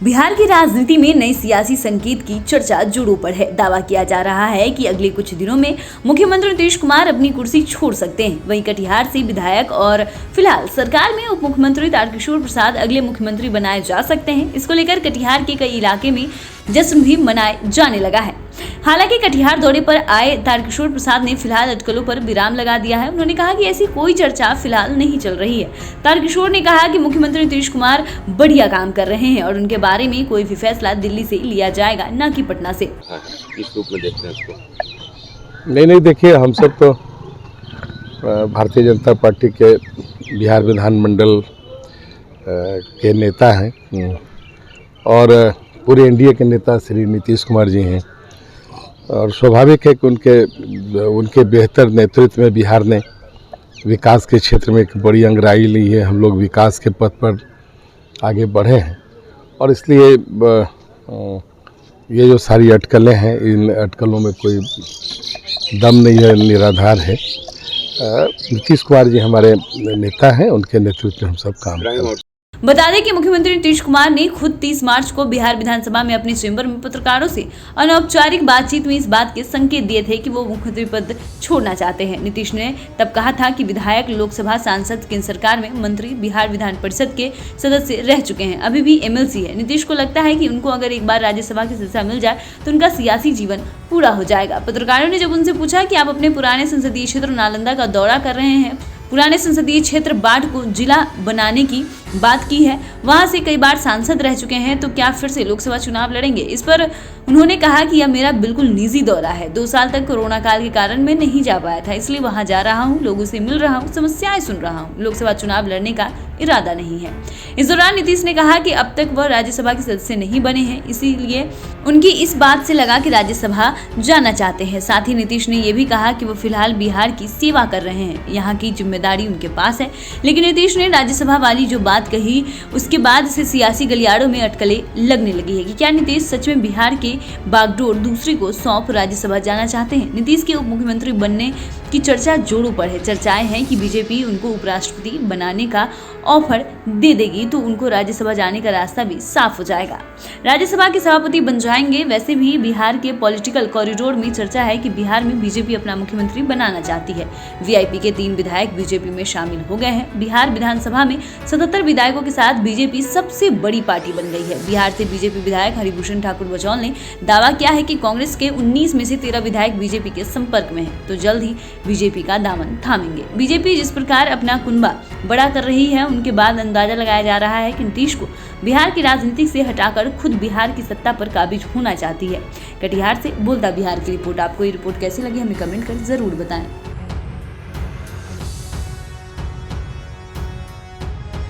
बिहार की राजनीति में नए सियासी संकेत की चर्चा जोरों पर है। दावा किया जा रहा है कि अगले कुछ दिनों में मुख्यमंत्री नीतीश कुमार अपनी कुर्सी छोड़ सकते हैं। वहीं कटिहार से विधायक और फिलहाल सरकार में उप मुख्यमंत्री तारकिशोर प्रसाद अगले मुख्यमंत्री बनाए जा सकते हैं। इसको लेकर कटिहार के कई इलाके में जश्न भी मनाए जाने लगा है। हालांकि कटिहार दौरे पर आए तारकिशोर प्रसाद ने फिलहाल अटकलों पर विराम लगा दिया है। उन्होंने कहा कि ऐसी कोई चर्चा फिलहाल नहीं चल रही है। तारकिशोर ने कहा कि मुख्यमंत्री नीतीश कुमार बढ़िया काम कर रहे हैं और उनके बारे में कोई भी फैसला दिल्ली से लिया जाएगा, न कि पटना से। किस रूप में देखते हैं इसको? नहीं देखिए, हम सब तो भारतीय जनता पार्टी के बिहार विधानमंडल के नेता हैं और पूरे एनडीए के नेता श्री नीतीश कुमार जी हैं और स्वाभाविक है कि उनके बेहतर नेतृत्व में बिहार ने विकास के क्षेत्र में एक बड़ी अंगराई ली है। हम लोग विकास के पथ पर आगे बढ़े हैं और इसलिए ये जो सारी अटकलें हैं, इन अटकलों में कोई दम नहीं है, निराधार है। नीतीश कुमार जी हमारे नेता हैं, उनके नेतृत्व में हम सब काम कर रहे हैं। बता दें कि मुख्यमंत्री नीतीश कुमार ने खुद 30 मार्च को बिहार विधानसभा में अपने चेंबर में पत्रकारों से अनौपचारिक बातचीत में इस बात के संकेत दिए थे कि वो मुख्यमंत्री पद छोड़ना चाहते हैं। नीतीश ने तब कहा था कि विधायक, लोकसभा सांसद, केंद्र सरकार में मंत्री, बिहार विधान परिषद के सदस्य रह चुके हैं, अभी भी एमएलसी है। नीतीश को लगता है कि उनको अगर एक बार राज्यसभा की सदस्य मिल जाए तो उनका सियासी जीवन पूरा हो जाएगा। पत्रकारों ने जब उनसे पूछा कि आप अपने पुराने संसदीय क्षेत्र नालंदा का दौरा कर रहे हैं, पुराने संसदीय क्षेत्र बाढ़ को जिला बनाने की बात की है, वहां से कई बार सांसद रह चुके हैं, तो क्या फिर से लोकसभा चुनाव लड़ेंगे? इस पर उन्होंने कहा कि यह मेरा बिल्कुल निजी दौरा है। 2 साल तक कोरोना काल के कारण मैं नहीं जा पाया था, इसलिए वहां जा रहा हूं, लोगों से मिल रहा हूं, समस्याएं सुन रहा हूं। लोकसभा चुनाव लड़ने का इरादा नहीं है। इस दौरान नीतीश ने कहा कि अब तक वह राज्यसभा के सदस्य नहीं बने हैं, इसीलिए उनकी इस बात से लगा कि राज्यसभा जाना चाहते हैं। साथ ही नीतीश ने यह भी कहा कि वो फिलहाल बिहार की सेवा कर रहे हैं, यहाँ की जिम्मेदारी उनके पास है। लेकिन नीतीश ने राज्यसभा वाली जो बात कही, उसके बाद से सियासी गलियारों में अटकलें लगने लगी है कि क्या नीतीश सच में बिहार के बागडोर दूसरे को सौंप राज्यसभा जाना चाहते हैं। नीतीश के उप मुख्यमंत्री बनने की चर्चा जोरों पर है। चर्चाएं हैं कि बीजेपी उनको उपराष्ट्रपति बनाने का ऑफर दे देगी तो उनको राज्यसभा जाने का रास्ता भी साफ हो जाएगा, राज्यसभा के सभापति बन जाएंगे। वैसे भी बिहार के पॉलिटिकल कॉरिडोर में चर्चा है कि बिहार में बीजेपी अपना मुख्यमंत्री बनाना चाहती है। वीआईपी के 3 विधायक बीजेपी में शामिल हो गए हैं। बिहार विधानसभा में 77 विधायकों के साथ बीजेपी सबसे बड़ी पार्टी बन गई है। बिहार से बीजेपी विधायक हरिभूषण ठाकुर बचौल ने दावा किया है कि कांग्रेस के 19 में से 13 विधायक बीजेपी के संपर्क में है, तो जल्द ही बीजेपी का दामन थामेंगे। बीजेपी जिस प्रकार अपना कुनबा बड़ा कर रही है, उनके बाद अंदाजा लगाया जा रहा है कि नीतीश को बिहार की राजनीति से हटाकर खुद बिहार की सत्ता पर काबिज होना चाहती है। कटिहार से बोलता बिहार की रिपोर्ट। आपको ये रिपोर्ट कैसी लगी हमें कमेंट कर जरूर बताएं।